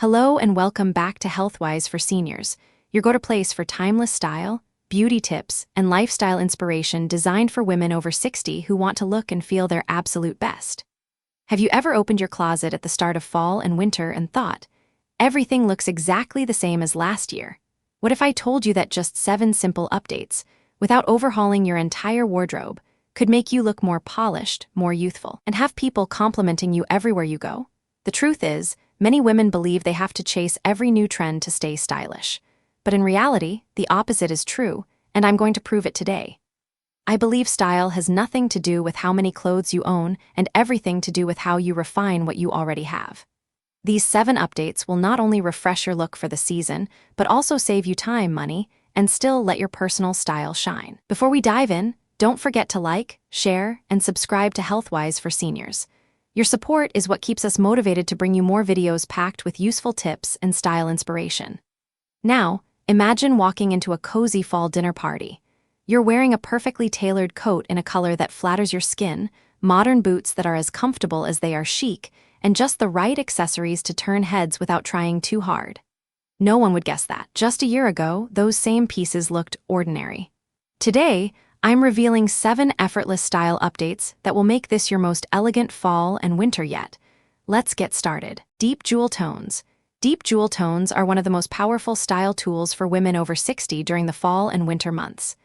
Hello and welcome back to Healthwise for Seniors, your go-to place for timeless style, beauty tips, and lifestyle inspiration designed for women over 60 who want to look and feel their absolute best. Have you ever opened your closet at the start of fall and winter and thought, everything looks exactly the same as last year? What if I told you that just 7 simple updates, without overhauling your entire wardrobe, could make you look more polished, more youthful, and have people complimenting you everywhere you go? The truth is, many women believe they have to chase every new trend to stay stylish. But in reality, the opposite is true, and I'm going to prove it today. I believe style has nothing to do with how many clothes you own and everything to do with how you refine what you already have. These 7 updates will not only refresh your look for the season, but also save you time, money, and still let your personal style shine. Before we dive in, don't forget to like, share, and subscribe to Healthwise for Seniors. Your support is what keeps us motivated to bring you more videos packed with useful tips and style inspiration. Now, imagine walking into a cozy fall dinner party. You're wearing a perfectly tailored coat in a color that flatters your skin, modern boots that are as comfortable as they are chic, and just the right accessories to turn heads without trying too hard. No one would guess that. Just a year ago, those same pieces looked ordinary. Today, I'm revealing 7 effortless style updates that will make this your most elegant fall and winter yet. Let's get started. Deep jewel tones. Deep jewel tones are one of the most powerful style tools for women over 60 during the fall and winter months.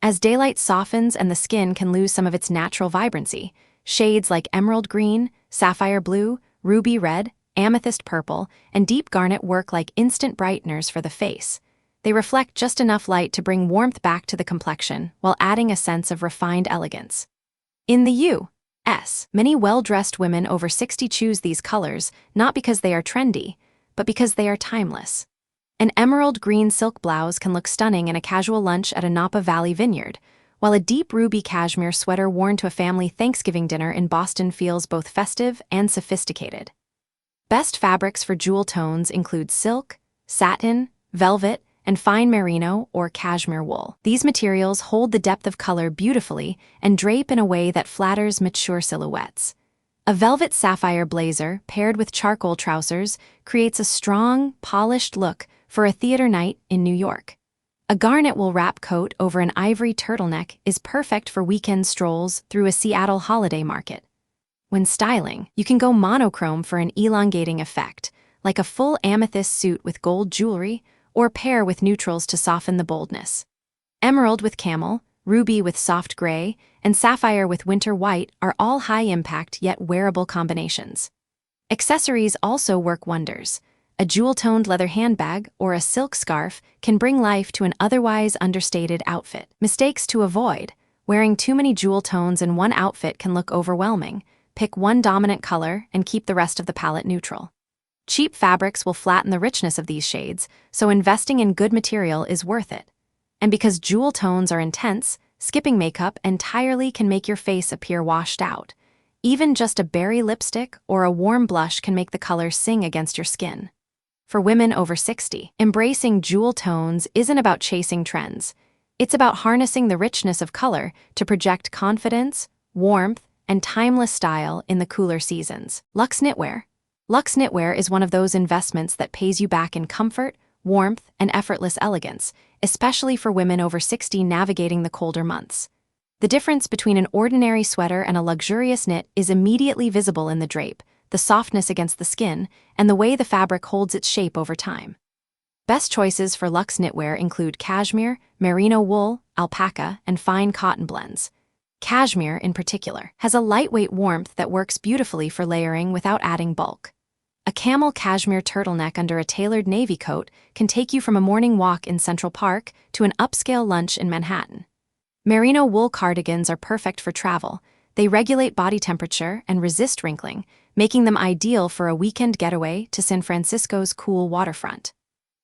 As daylight softens and the skin can lose some of its natural vibrancy, shades like emerald green, sapphire blue, ruby red, amethyst purple, and deep garnet work like instant brighteners for the face. They reflect just enough light to bring warmth back to the complexion while adding a sense of refined elegance. In the U.S., many well-dressed women over 60 choose these colors not because they are trendy, but because they are timeless. An emerald green silk blouse can look stunning in a casual lunch at a Napa Valley vineyard, while a deep ruby cashmere sweater worn to a family Thanksgiving dinner in Boston feels both festive and sophisticated. Best fabrics for jewel tones include silk, satin, velvet, and fine merino or cashmere wool. These materials hold the depth of color beautifully and drape in a way that flatters mature silhouettes. A velvet sapphire blazer paired with charcoal trousers creates a strong, polished look for a theater night in New York. A garnet wool wrap coat over an ivory turtleneck is perfect for weekend strolls through a Seattle holiday market. When styling, you can go monochrome for an elongating effect, like a full amethyst suit with gold jewelry, or pair with neutrals to soften the boldness. Emerald with camel, ruby with soft gray, and sapphire with winter white are all high-impact yet wearable combinations. Accessories also work wonders. A jewel-toned leather handbag or a silk scarf can bring life to an otherwise understated outfit. Mistakes to avoid. Wearing too many jewel tones in one outfit can look overwhelming. Pick one dominant color and keep the rest of the palette neutral. Cheap fabrics will flatten the richness of these shades, so investing in good material is worth it. And because jewel tones are intense, skipping makeup entirely can make your face appear washed out. Even just a berry lipstick or a warm blush can make the color sing against your skin. For women over 60, embracing jewel tones isn't about chasing trends. It's about harnessing the richness of color to project confidence, warmth, and timeless style in the cooler seasons. Luxe knitwear. Luxe knitwear is one of those investments that pays you back in comfort, warmth, and effortless elegance, especially for women over 60 navigating the colder months. The difference between an ordinary sweater and a luxurious knit is immediately visible in the drape, the softness against the skin, and the way the fabric holds its shape over time. Best choices for Luxe knitwear include cashmere, merino wool, alpaca, and fine cotton blends. Cashmere, in particular, has a lightweight warmth that works beautifully for layering without adding bulk. A camel cashmere turtleneck under a tailored navy coat can take you from a morning walk in Central Park to an upscale lunch in Manhattan. Merino wool cardigans are perfect for travel. They regulate body temperature and resist wrinkling, making them ideal for a weekend getaway to San Francisco's cool waterfront.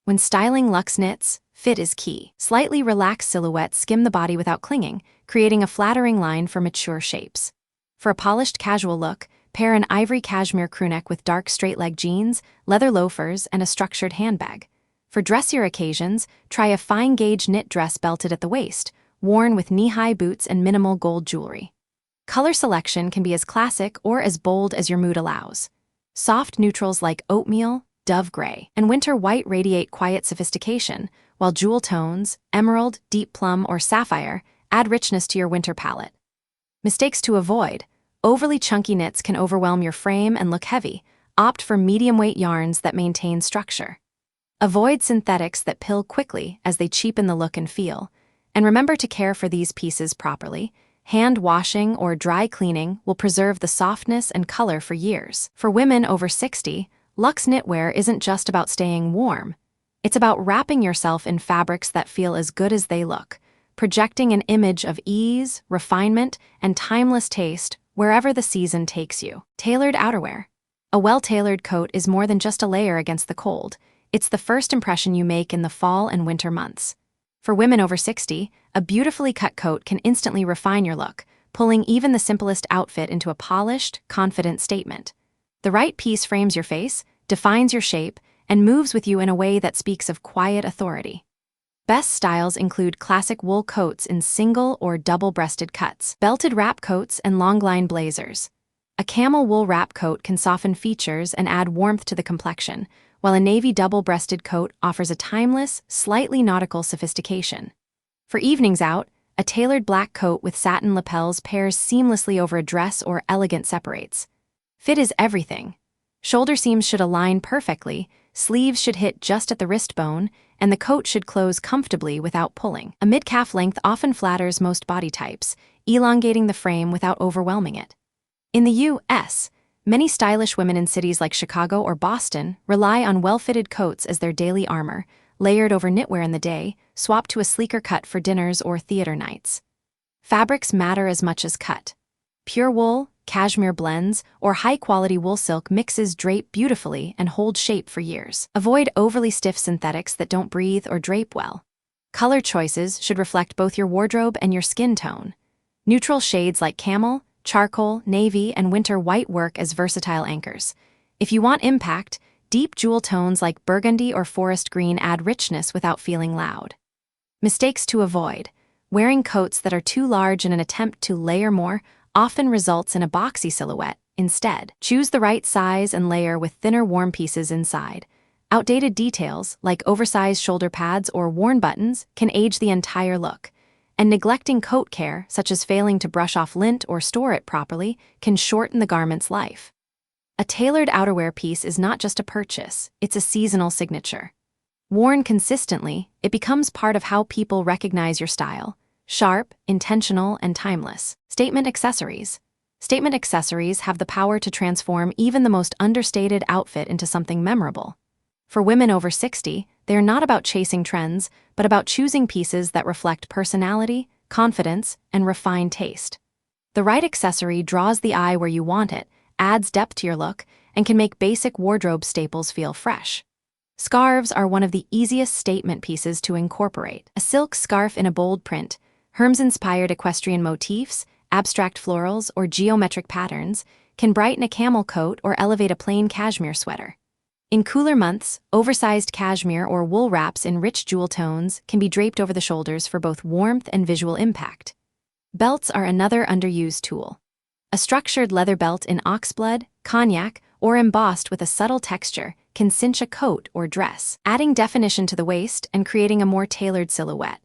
When styling luxe knits, fit is key. Slightly relaxed silhouettes skim the body without clinging, creating a flattering line for mature shapes. For a polished casual look, pair an ivory cashmere crewneck with dark straight-leg jeans, leather loafers, and a structured handbag. For dressier occasions, try a fine-gauge knit dress belted at the waist, worn with knee-high boots and minimal gold jewelry. Color selection can be as classic or as bold as your mood allows. Soft neutrals like oatmeal, dove gray, and winter white radiate quiet sophistication, while jewel tones, emerald, deep plum, or sapphire, add richness to your winter palette. Mistakes to avoid. Overly chunky knits can overwhelm your frame and look heavy. Opt for medium-weight yarns that maintain structure. Avoid synthetics that pill quickly as they cheapen the look and feel. And remember to care for these pieces properly. Hand washing or dry cleaning will preserve the softness and color for years. For women over 60, Luxe knitwear isn't just about staying warm. It's about wrapping yourself in fabrics that feel as good as they look, projecting an image of ease, refinement, and timeless taste wherever the season takes you. Tailored outerwear. A well-tailored coat is more than just a layer against the cold. It's the first impression you make in the fall and winter months. For women over 60, a beautifully cut coat can instantly refine your look, pulling even the simplest outfit into a polished, confident statement. The right piece frames your face, defines your shape, and moves with you in a way that speaks of quiet authority. Best styles include classic wool coats in single or double-breasted cuts, belted wrap coats, and long-line blazers. A camel wool wrap coat can soften features and add warmth to the complexion, while a navy double-breasted coat offers a timeless, slightly nautical sophistication. For evenings out, a tailored black coat with satin lapels pairs seamlessly over a dress or elegant separates. Fit is everything. Shoulder seams should align perfectly, sleeves should hit just at the wrist bone, and the coat should close comfortably without pulling. A mid-calf length often flatters most body types, elongating the frame without overwhelming it. In the U.S., many stylish women in cities like Chicago or Boston rely on well-fitted coats as their daily armor, layered over knitwear in the day, swapped to a sleeker cut for dinners or theater nights. Fabrics matter as much as cut. Pure wool, cashmere blends, or high-quality wool silk mixes drape beautifully and hold shape for years. Avoid overly stiff synthetics that don't breathe or drape well. Color choices should reflect both your wardrobe and your skin tone. Neutral shades like camel, charcoal, navy, and winter white work as versatile anchors. If you want impact, deep jewel tones like burgundy or forest green add richness without feeling loud. Mistakes to avoid. Wearing coats that are too large in an attempt to layer more often results in a boxy silhouette. Instead, choose the right size and layer with thinner warm pieces inside. Outdated details, like oversized shoulder pads or worn buttons, can age the entire look. And neglecting coat care, such as failing to brush off lint or store it properly, can shorten the garment's life. A tailored outerwear piece is not just a purchase, it's a seasonal signature. Worn consistently, it becomes part of how people recognize your style. Sharp, intentional, and timeless. Statement accessories. Statement accessories have the power to transform even the most understated outfit into something memorable. For women over 60, they are not about chasing trends, but about choosing pieces that reflect personality, confidence, and refined taste. The right accessory draws the eye where you want it, adds depth to your look, and can make basic wardrobe staples feel fresh. Scarves are one of the easiest statement pieces to incorporate. A silk scarf in a bold print, Hermes-inspired equestrian motifs, abstract florals, or geometric patterns can brighten a camel coat or elevate a plain cashmere sweater. In cooler months, oversized cashmere or wool wraps in rich jewel tones can be draped over the shoulders for both warmth and visual impact. Belts are another underused tool. A structured leather belt in oxblood, cognac, or embossed with a subtle texture can cinch a coat or dress, adding definition to the waist and creating a more tailored silhouette.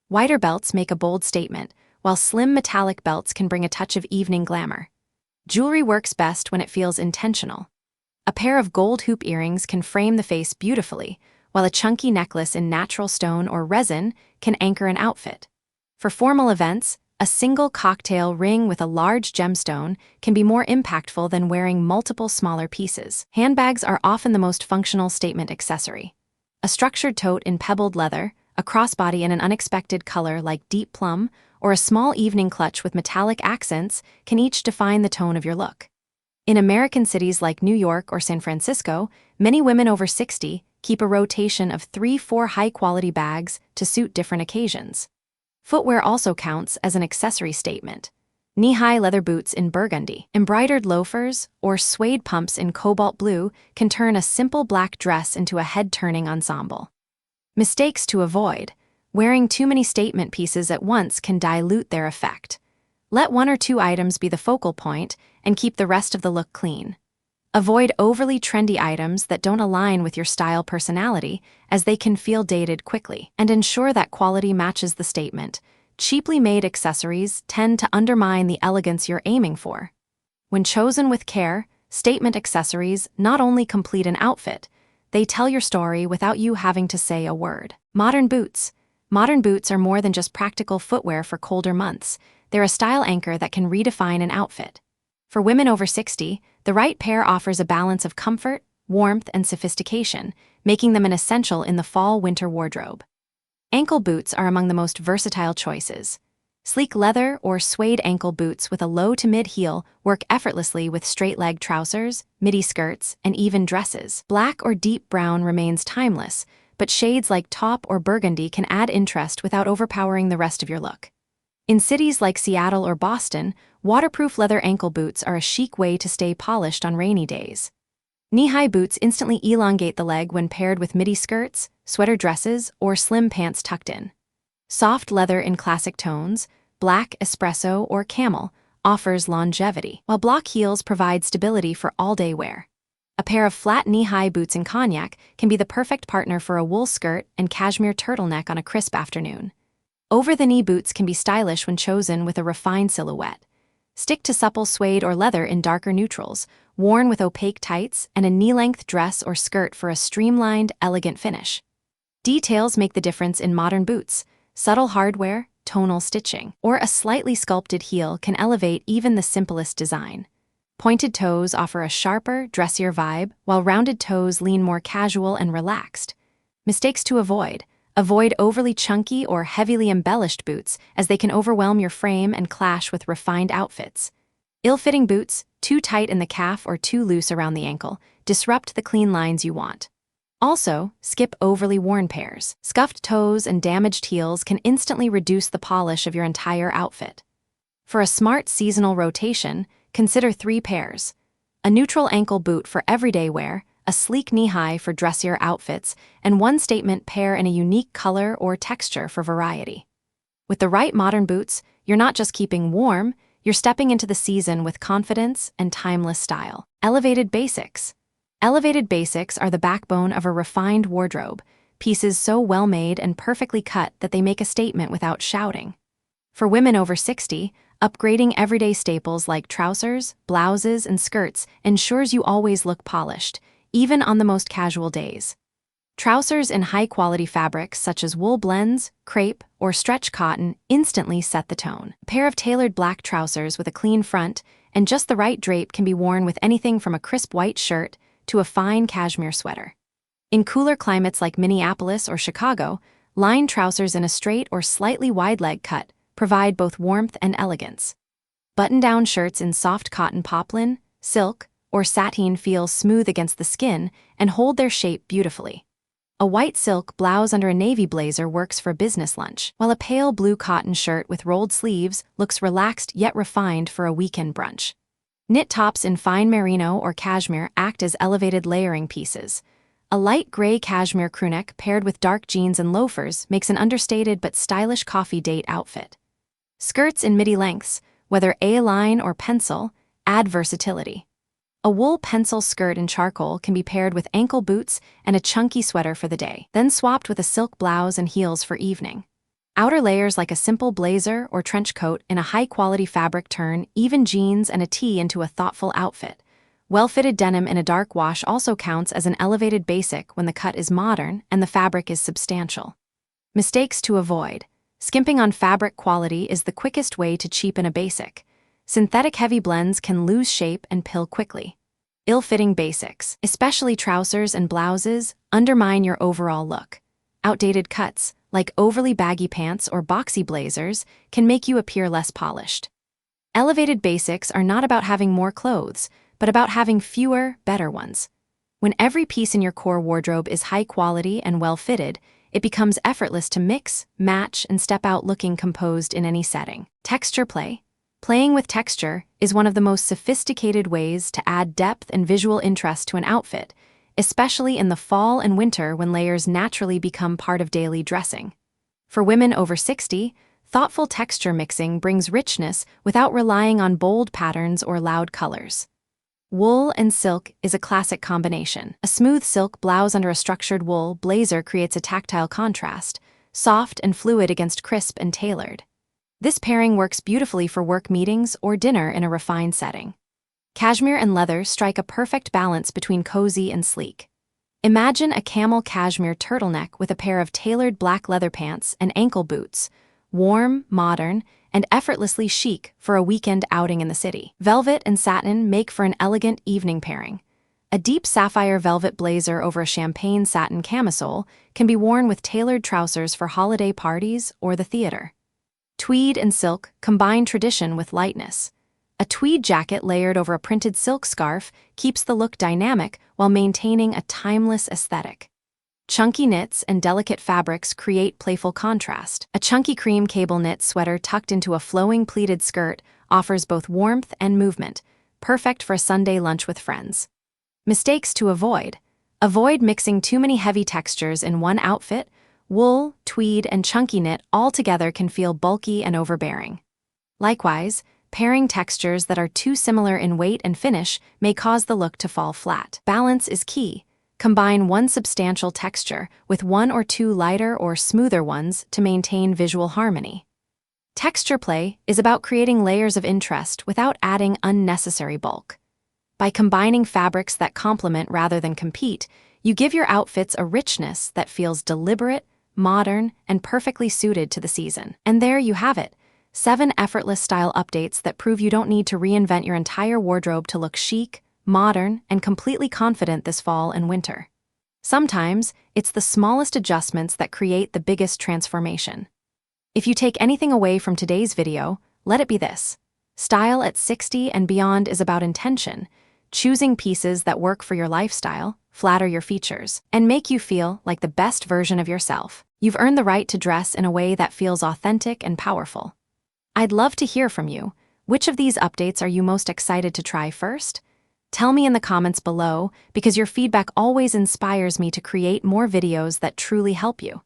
Wider belts make a bold statement, while slim metallic belts can bring a touch of evening glamour. Jewelry works best when it feels intentional. A pair of gold hoop earrings can frame the face beautifully, while a chunky necklace in natural stone or resin can anchor an outfit. For formal events, a single cocktail ring with a large gemstone can be more impactful than wearing multiple smaller pieces. Handbags are often the most functional statement accessory. A structured tote in pebbled leather, a crossbody in an unexpected color like deep plum, or a small evening clutch with metallic accents can each define the tone of your look. In American cities like New York or San Francisco, many women over 60 keep a rotation of 3-4 high-quality bags to suit different occasions. Footwear also counts as an accessory statement. Knee-high leather boots in burgundy, embroidered loafers, or suede pumps in cobalt blue can turn a simple black dress into a head-turning ensemble. Mistakes to avoid. Wearing too many statement pieces at once can dilute their effect. Let 1 or 2 items be the focal point and keep the rest of the look clean. Avoid overly trendy items that don't align with your style personality, as they can feel dated quickly. And ensure that quality matches the statement. Cheaply made accessories tend to undermine the elegance you're aiming for. When chosen with care, statement accessories not only complete an outfit, they tell your story without you having to say a word. Modern boots. Modern boots are more than just practical footwear for colder months. They're a style anchor that can redefine an outfit. For women over 60, the right pair offers a balance of comfort, warmth, and sophistication, making them an essential in the fall-winter wardrobe. Ankle boots are among the most versatile choices. Sleek leather or suede ankle boots with a low to mid heel work effortlessly with straight-leg trousers, midi skirts, and even dresses. Black or deep brown remains timeless, but shades like taupe or burgundy can add interest without overpowering the rest of your look. In cities like Seattle or Boston, waterproof leather ankle boots are a chic way to stay polished on rainy days. Knee-high boots instantly elongate the leg when paired with midi skirts, sweater dresses, or slim pants tucked in. Soft leather in classic tones, black, espresso, or camel, offers longevity, while block heels provide stability for all-day wear. A pair of flat knee-high boots in cognac can be the perfect partner for a wool skirt and cashmere turtleneck on a crisp afternoon. Over-the-knee boots can be stylish when chosen with a refined silhouette. Stick to supple suede or leather in darker neutrals, worn with opaque tights and a knee-length dress or skirt for a streamlined, elegant finish. Details make the difference in modern boots. Subtle hardware, tonal stitching, or a slightly sculpted heel can elevate even the simplest design. Pointed toes offer a sharper, dressier vibe, while rounded toes lean more casual and relaxed. Mistakes to avoid. Avoid overly chunky or heavily embellished boots, as they can overwhelm your frame and clash with refined outfits. Ill-fitting boots, too tight in the calf or too loose around the ankle, disrupt the clean lines you want. Also, skip overly worn pairs. Scuffed toes and damaged heels can instantly reduce the polish of your entire outfit. For a smart seasonal rotation, consider 3 pairs. A neutral ankle boot for everyday wear, a sleek knee-high for dressier outfits, and one statement pair in a unique color or texture for variety. With the right modern boots, you're not just keeping warm, you're stepping into the season with confidence and timeless style. Elevated basics. Elevated basics are the backbone of a refined wardrobe, pieces so well-made and perfectly cut that they make a statement without shouting. For women over 60, upgrading everyday staples like trousers, blouses, and skirts ensures you always look polished, even on the most casual days. Trousers in high-quality fabrics such as wool blends, crepe, or stretch cotton instantly set the tone. A pair of tailored black trousers with a clean front and just the right drape can be worn with anything from a crisp white shirt to a fine cashmere sweater. In cooler climates like Minneapolis or Chicago, lined trousers in a straight or slightly wide leg cut provide both warmth and elegance. Button-down shirts in soft cotton poplin, silk, or sateen feel smooth against the skin and hold their shape beautifully. A white silk blouse under a navy blazer works for business lunch, while a pale blue cotton shirt with rolled sleeves looks relaxed yet refined for a weekend brunch. Knit tops in fine merino or cashmere act as elevated layering pieces. A light gray cashmere crewneck paired with dark jeans and loafers makes an understated but stylish coffee date outfit. Skirts in midi lengths, whether A-line or pencil, add versatility. A wool pencil skirt in charcoal can be paired with ankle boots and a chunky sweater for the day, then swapped with a silk blouse and heels for evening. Outer layers like a simple blazer or trench coat in a high-quality fabric turn even jeans and a tee into a thoughtful outfit. Well-fitted denim in a dark wash also counts as an elevated basic when the cut is modern and the fabric is substantial. Mistakes to avoid. Skimping on fabric quality is the quickest way to cheapen a basic. Synthetic heavy blends can lose shape and pill quickly. Ill-fitting basics, especially trousers and blouses, undermine your overall look. Outdated cuts, like overly baggy pants or boxy blazers, can make you appear less polished. Elevated basics are not about having more clothes, but about having fewer, better ones. When every piece in your core wardrobe is high quality and well-fitted, it becomes effortless to mix, match, and step out looking composed in any setting. Texture play. Playing with texture is one of the most sophisticated ways to add depth and visual interest to an outfit, especially in the fall and winter when layers naturally become part of daily dressing. For women over 60, thoughtful texture mixing brings richness without relying on bold patterns or loud colors. Wool and silk is a classic combination. A smooth silk blouse under a structured wool blazer creates a tactile contrast, soft and fluid against crisp and tailored. This pairing works beautifully for work meetings or dinner in a refined setting. Cashmere and leather strike a perfect balance between cozy and sleek. Imagine a camel cashmere turtleneck with a pair of tailored black leather pants and ankle boots, warm, modern, and effortlessly chic for a weekend outing in the city. Velvet and satin make for an elegant evening pairing. A deep sapphire velvet blazer over a champagne satin camisole can be worn with tailored trousers for holiday parties or the theater. Tweed and silk combine tradition with lightness. A tweed jacket layered over a printed silk scarf keeps the look dynamic while maintaining a timeless aesthetic. Chunky knits and delicate fabrics create playful contrast. A chunky cream cable knit sweater tucked into a flowing pleated skirt offers both warmth and movement, perfect for a Sunday lunch with friends. Mistakes to avoid. Avoid mixing too many heavy textures in one outfit. Wool, tweed, and chunky knit all together can feel bulky and overbearing. Likewise, pairing textures that are too similar in weight and finish may cause the look to fall flat. Balance is key. Combine one substantial texture with one or two lighter or smoother ones to maintain visual harmony. Texture play is about creating layers of interest without adding unnecessary bulk. By combining fabrics that complement rather than compete, you give your outfits a richness that feels deliberate, modern, and perfectly suited to the season. And there you have it. 7 effortless style updates that prove you don't need to reinvent your entire wardrobe to look chic, modern, and completely confident this fall and winter. Sometimes, it's the smallest adjustments that create the biggest transformation. If you take anything away from today's video, let it be this. Style at 60 and beyond is about intention, choosing pieces that work for your lifestyle, flatter your features, and make you feel like the best version of yourself. You've earned the right to dress in a way that feels authentic and powerful. I'd love to hear from you. Which of these updates are you most excited to try first? Tell me in the comments below, because your feedback always inspires me to create more videos that truly help you.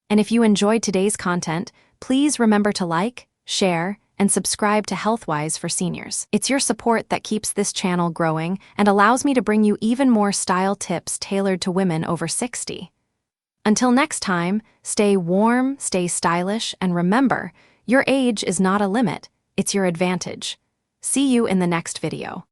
And if you enjoyed today's content, please remember to like, share, and subscribe to Healthwise for Seniors. It's your support that keeps this channel growing and allows me to bring you even more style tips tailored to women over 60. Until next time, stay warm, stay stylish, and remember, your age is not a limit, it's your advantage. See you in the next video.